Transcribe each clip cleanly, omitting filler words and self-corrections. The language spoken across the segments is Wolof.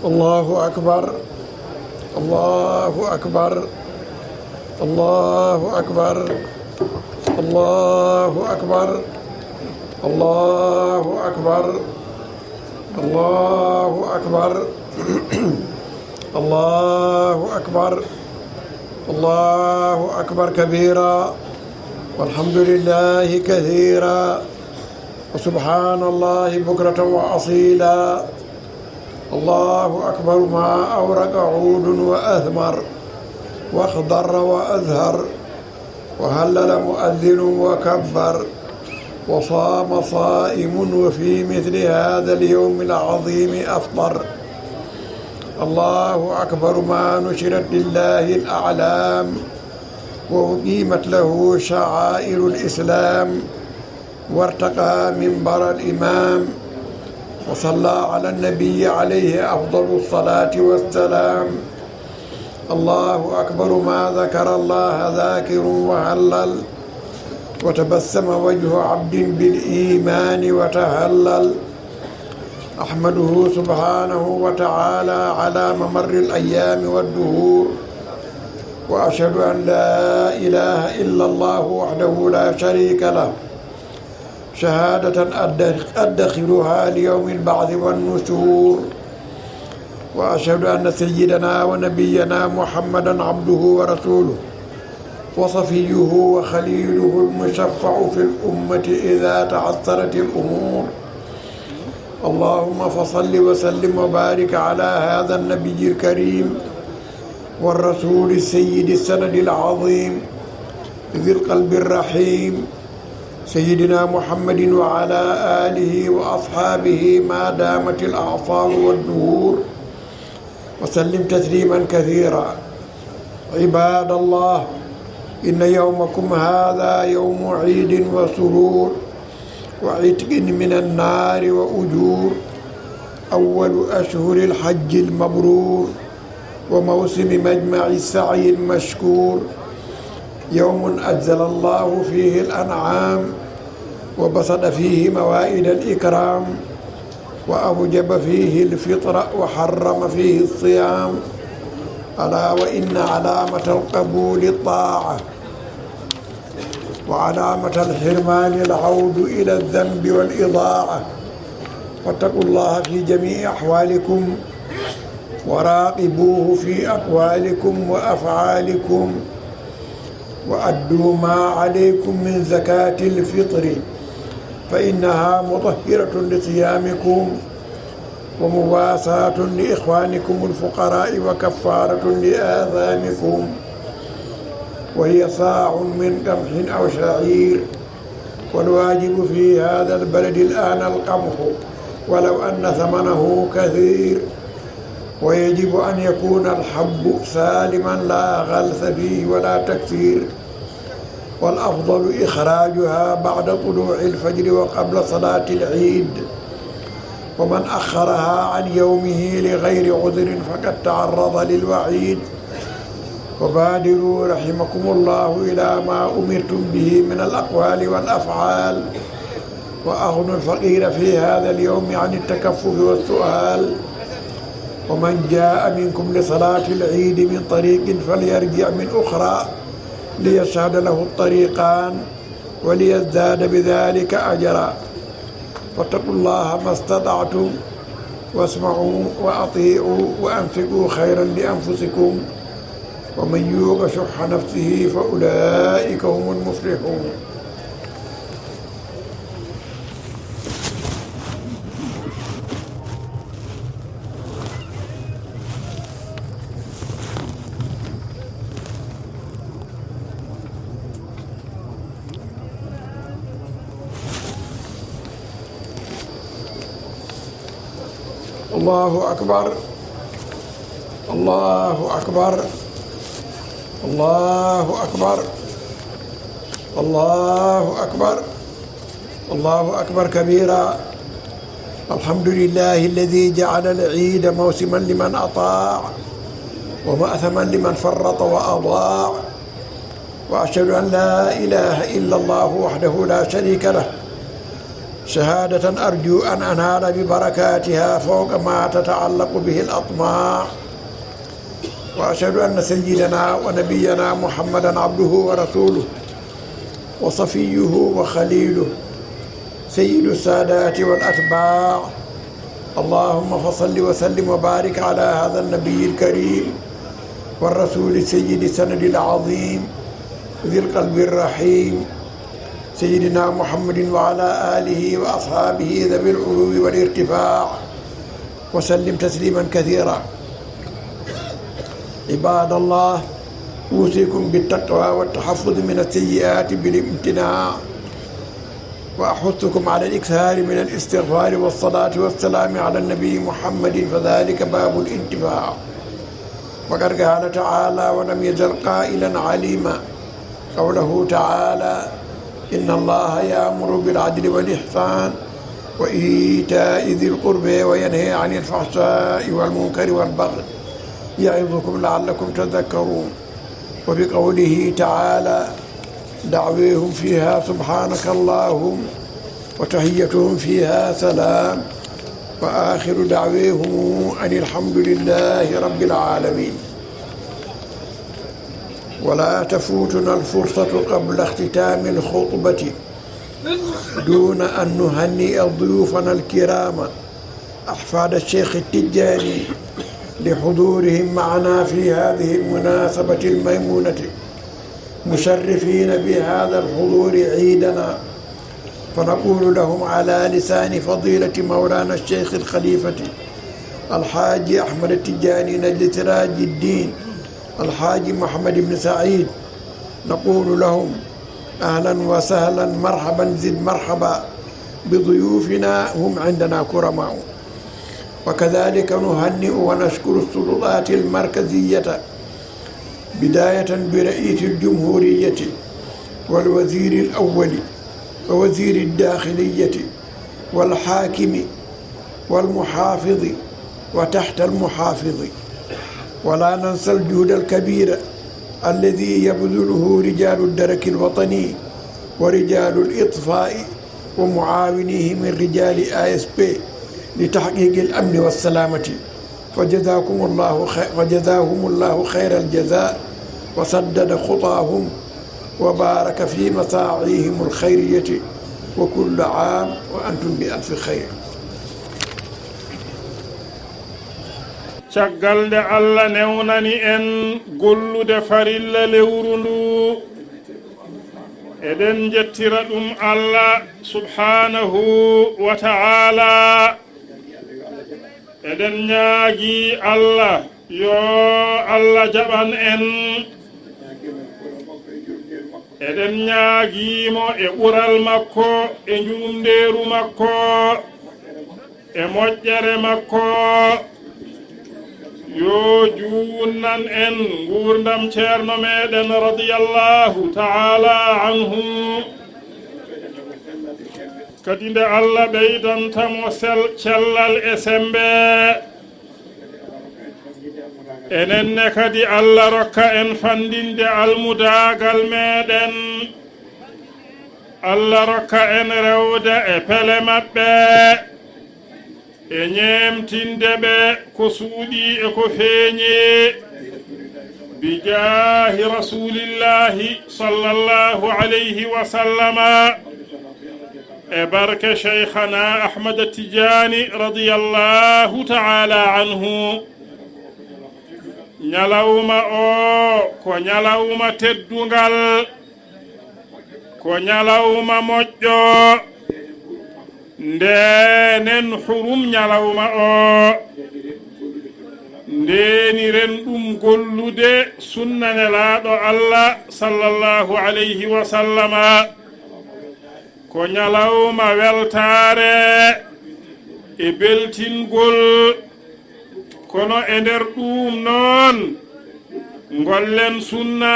الله أكبر الله أكبر الله أكبر الله أكبر الله أكبر الله أكبر الله أكبر الله أكبر كبيرا والحمد لله كثيرا وسبحان الله بكرة وأصيلا. الله أكبر ما أورق عود وأثمر واخضر وأزهر وهلل مؤذن وكبر وصام صائم وفي مثل هذا اليوم العظيم أفطر. الله أكبر ما نشرت لله الأعلام وأقيمت له شعائر الإسلام وارتقى منبر الإمام وصلى على النبي عليه أفضل الصلاة والسلام. الله أكبر ما ذكر الله ذاكر وهلل وتبسم وجه عبد بالإيمان وتهلل. أحمده سبحانه وتعالى على ممر الأيام والدهور وأشهد أن لا إله إلا الله وحده لا شريك له شهادة أدخرها ليوم البعث والنشور. وأشهد أن سيدنا ونبينا محمدا عبده ورسوله وصفيه وخليله المشفع في الأمة إذا تعثرت الأمور. اللهم فصل وسلم وبارك على هذا النبي الكريم والرسول السيد السند العظيم ذي القلب الرحيم سيدنا محمد وعلى آله وأصحابه ما دامت الأعصار والدهور وسلم تسليما كثيرا. عباد الله، إن يومكم هذا يوم عيد وسرور وعتق من النار وأجور، أول أشهر الحج المبرور وموسم مجمع السعي المشكور، يوم أجزل الله فيه الأنعام وبسط فيه موائد الإكرام وأوجب فيه الفطر وحرم فيه الصيام. ألا وإن علامة القبول الطاعة وعلامة الحرمان العود إلى الذنب والإضاعة. فاتقوا الله في جميع أحوالكم وراقبوه في أقوالكم وأفعالكم وأدوا ما عليكم من زكاة الفطر فإنها مطهرة لصيامكم ومواساة لإخوانكم الفقراء وكفارة لآثامكم، وهي صاع من قمح أو شعير، والواجب في هذا البلد الآن القمح ولو أن ثمنه كثير، ويجب أن يكون الحب سالما لا غلث فيه ولا تكثير، والأفضل إخراجها بعد طلوع الفجر وقبل صلاة العيد، ومن أخرها عن يومه لغير عذر فقد تعرض للوعيد. وبادروا رحمكم الله إلى ما أمرتم به من الأقوال والأفعال، وأغنوا الفقير في هذا اليوم عن التكفف والسؤال. ومن جاء منكم لصلاة العيد من طريق فليرجع من أخرى ليشهد له الطريقان وليزداد بذلك أجرا. فاتقوا الله ما استطعتم واسمعوا وأطيعوا وأنفقوا خيرا لأنفسكم، ومن يوق شح نفسه فأولئك هم المفلحون. الله أكبر الله أكبر الله أكبر الله أكبر الله أكبر كبيرا. الحمد لله الذي جعل العيد موسما لمن أطاع ومأثما لمن فرط وأضاع. وأشهد أن لا إله إلا الله وحده لا شريك له شهادة أرجو أن أنال ببركاتها فوق ما تتعلق به الأطماع. وأشهد أن سيدنا ونبينا محمدا عبده ورسوله وصفيه وخليله سيد السادات والأتباع. اللهم فصل وسلم وبارك على هذا النبي الكريم والرسول السيد السند العظيم ذي القلب الرحيم سيدنا محمد وعلى آله وأصحابه ذوي العلو والارتفاع وسلم تسليما كثيرا. عباد الله، أوصيكم بالتقوى والتحفظ من السيئات بالامتناع، وأحثكم على الإكثار من الاستغفار والصلاة والسلام على النبي محمد فذلك باب الانتفاع. وقد قال تعالى: ولم يزل قائلا عليما، قوله تعالى: إن الله يأمر بالعدل والإحسان وإيتاء ذي القربى وينهى عن الفحشاء والمنكر والبغي يعظكم لعلكم تذكرون. وبقوله تعالى: دعويهم فيها سبحانك اللهم وتحيتهم فيها سلام وآخر دعويهم أن الحمد لله رب العالمين. ولا تفوتنا الفرصة قبل اختتام الخطبة دون أن نهنئ ضيوفنا الكرام أحفاد الشيخ التجاني لحضورهم معنا في هذه المناسبة الميمونة، مشرفين بهذا الحضور عيدنا، فنقول لهم على لسان فضيلة مولانا الشيخ الخليفة الحاج أحمد التجاني نجل سراج الدين الحاج محمد بن سعيد، نقول لهم أهلا وسهلا مرحبا زد مرحبا بضيوفنا، هم عندنا كرماء. وكذلك نهنئ ونشكر السلطات المركزية بداية برئيس الجمهورية والوزير الأول ووزير الداخلية والحاكم والمحافظ وتحت المحافظ. ولا ننسى الجهد الكبير الذي يبذله رجال الدرك الوطني ورجال الإطفاء ومعاونيه من رجال ASP لتحقيق الأمن والسلامة، فجزاهم الله خير الجزاء وسدد خطاهم وبارك في مساعيهم الخيرية، وكل عام وأنتم بألف خير. caggal nde Allah newnani en gollude farilla lewru ndu, eɗen jettira ɗum Allah subhanahu wa ta'ala. eɗen ñaagi Allah yo Allah jaɓan en, eɗen ñaagimo e ɓural makko e njumndeeru makko e moƴƴere makko yo juunnan en ngurdam ceerno meɗen radiyallahu ta'ala anhu, kadi nde Allah ɓeydantamo cellal e sembe. enenne kadi Allah rokka en fandinde almudagal meɗen, Allah rokka en rewde e pele maɓɓe e ñemtinde ɓe ko suuɗi e ko feeñi bijahi rasulillahi sallallahu alayhi wa sallama e barke cheikhana Ahmad Tijani radiyallahu ta'ala anhu. ñalawma o ko ñalawma teddungal, ko ñalawma moƴƴo, ndenen hurum ñalawma o ndeniren ɗum gollude sunna nelaɗo Allah sallallahu alayhi wa sallama, ko ñalawma weltare e beltingol. kono e nder ɗum noon gollen sunna,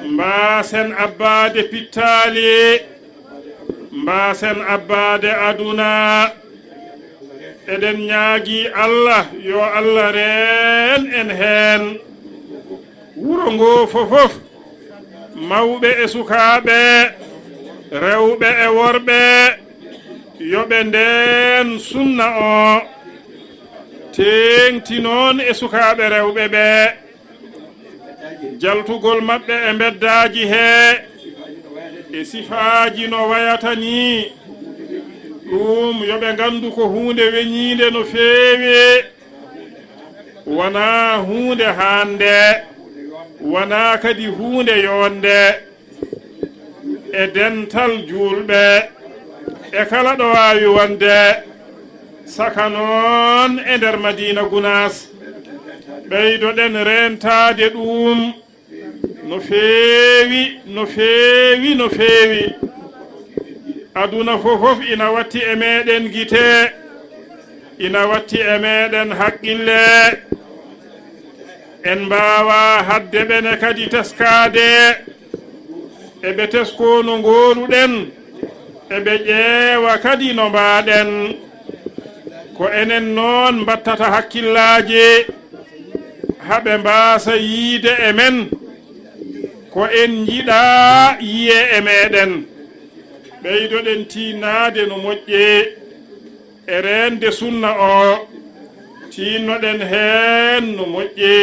mbasen abbade pittali, mbasen abbade aduna. eɗen ñaagi Allah yo Allah reen en heen wuro ngo fofof, mawɓe e sukaaɓe rewɓe e worɓe yoɓe nden sunna o teŋti noon e sukaaɓe rewɓe ɓe jaltugol maɓɓe e beddaji he e sifaaji no wayata ni ɗum yoɓe gandu ko hunde weñiinde no feewi wona hunde hande wona kadi hunde yonde e dental julɓe e kala ɗo wawi wonde saka noon e nder Madina Gounass ɓeydoɗen rentade ɗum no feewi no feewi no feewi aduna fofof ina watti e meɗen guite ina watti e meɗen haqqille en mbawa hadde ɓene kadi teskade eɓe tesko no goruɗen eɓe ƴeewa kadi no mbaɗen ko enen noon mbattata hakkillaji haɓe mbasa yiide e men ko en jiɗa yiye e meɗen ɓeydoɗen tinnade no moƴƴi e rende sunna o tinnoɗen hen no moƴƴi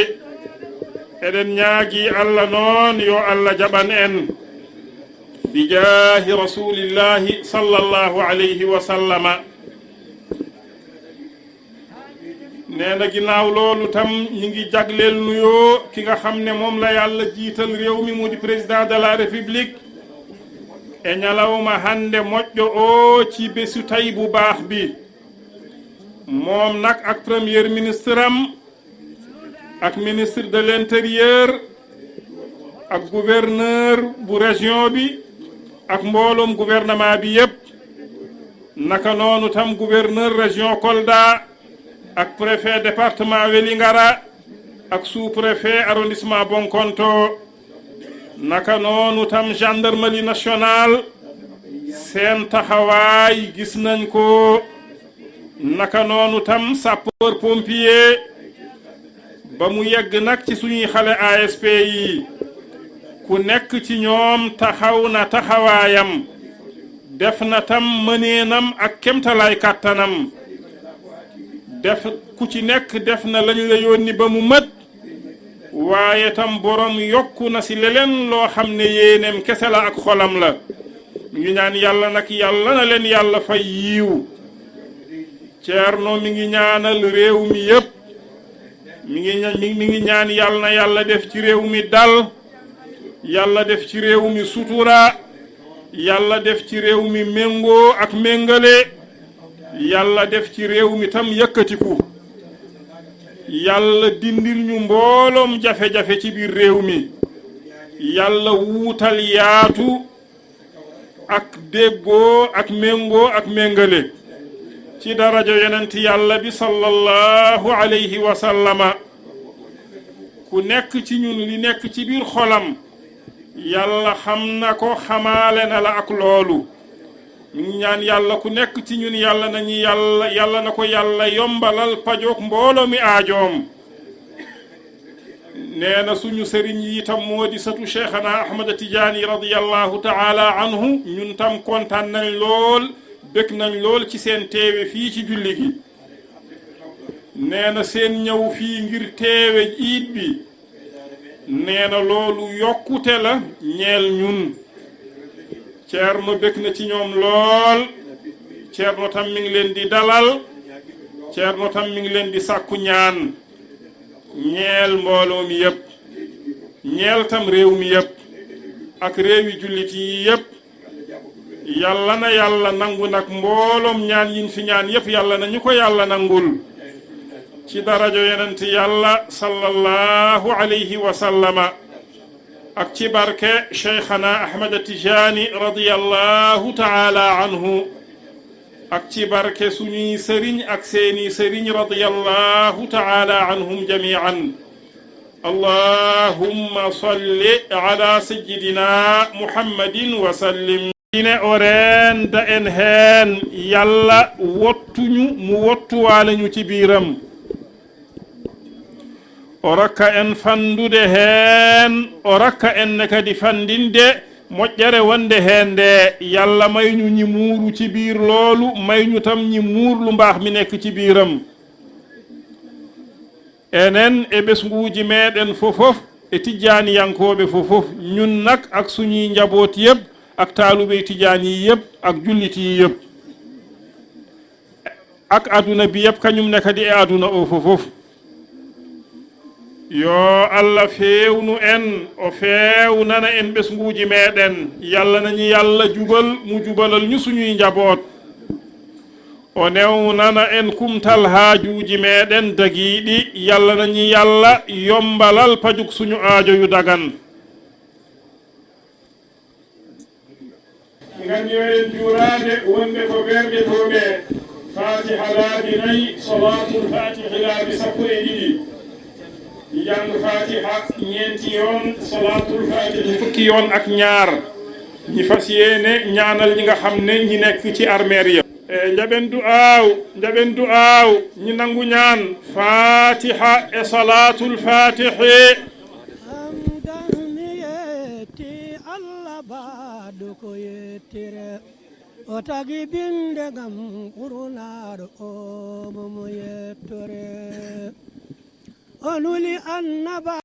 eɗen ñaagui Allah noon yo Allah jaɓan en bijahi rasulillahi sallallahu alayhi wa sallama neena ginnaaw loolu tam ñi ngi jagleel nuyoo ki nga xam ne moom la yàlla jiital réew mi mu di président de la république e ñalawma hande moƴƴo o ci bésu tay bu baax bi moom nag ak premier ministre am ak ministre de l'intérieur ak gouverneur bu région bi ak mbooloom gouvernement bi yépp naka noonu tam gouverneur région Kolda ak préfet département Vélingara ak sous-préfet arrondissement Bonkonto naka noonu tam gendarmerie nationale seen taxawaay gis nañ ko naka noonu tam sapeur pompier ba mu yegg nag ci suñuy xale ASP yi ku nekk ci ñoom taxaw na taxawaayam def na tam mëneenam ak kemtalaay kàttanam def ku ci nekk def na lañ la yónni ba mu mët waaye tam borom yokku na si leneen loo xam ne yéeneem kese la ak xolam la mi ngi ñaan yàlla nag yàlla na leen yàlla fay yiiw Ceerno mi ngi ñaanal réew mi yépp mi ngi ñaan yàlla na yàlla def ci réew mi dal yàlla def ci réew mi sutura yàlla def ci réew mi méngoo ak méngale yàlla def ci réew mi tam yëkkatiku yàlla dindil ñu mbooloom jafe-jafe ci biir réew mi yàlla wuutal yaatu ak déggoo ak méngoo ak méngale ci daraja yonent yàlla bi sallallahu alayhi wa sallama ku nekk ci ñun li nekk ci biir xolam yàlla xam na ko xamaale na la ak loolu ñu ngi ñaan yàlla ku nekk ci ñun yàlla nañu yàlla na ko yàlla yombalal pajook mbooloo mi aajoom nee na suñu sëriñ yi tam moo di satu cheikhana Ahmad Tijaani radiyallahu taala anhu ñun tam kontaan nañ lool bëgg nañ lool ci seen teewe fii ci julli gi nee na seen ñëw fii ngir teewe iid bi nee na loolu yokkute la ñeel ñun Ceerno bëgg na ci ñoom lool Ceerno tam mi ngi leen di dalal Ceerno tam mi ngi leen di sàkku ñaan ñeel mbooloo mi yépp ñeel tam réew mi yépp ak réewi jullit yi yépp yàlla na yàlla nangu nag mbooloom ñaan yin fi ñaan yépp yàlla na ñu ko yàlla nangul ci darajo yonent yàlla sallallahu alayhi wa sallama ak ci barke cheikhana Ahmad Tijaani radiyallahu taala anhu ak ci barke suñuy sëriñ ak seeni sëriñ radiyallahu taala anhum jami'an allahumma salli ala sayyidina muhammadin wa sallim ine o renda en heen yalla wottuñu mu wottuwaale ñu ci biiram o rakka en fandude heen o rakka en ne kadi fandinde moƴƴere wonde heen nde yàlla may ñu ñi muuru ci biir loolu may ñu tam ñi muur lu mbaax mi nekk ci biiram enen e ɓesnguuji meeɗen fofof e tijjaaniyankooɓe fofof ñun nag ak suñuy njaboot yëpp ak taaluɓe tijaani yi yëpp ak jullit yi yëpp ak aduna bi yëpp kañum ne kadi e aduna o fofof yo Allah feewnu en o feewnana en ɓesnguuji meeɗen yalla nañi yalla jubal mu jubalal ñu suñuy njaboot o newnana en kumtal haajuuji meeɗen dagiiɗi yalla nañi yalla yombalal pajuk suñu aajo yu dagan ngam en juuraade wonɓe ko ɓerɗetooɓe fatiha laabi 4 salatul fatiha laabi 12 jàng fatiha ñeenti yoon salatul fatiha fukki yoon ak ñaar ñi fas yéene ñaanal ñi nga xam ne ñi nekk ci armeer ya njaɓen du aaw ñi nangu ñaan fatiha e salatul fatihi o tagi binde gam qur'anaɗo o momo yettore onuli annaba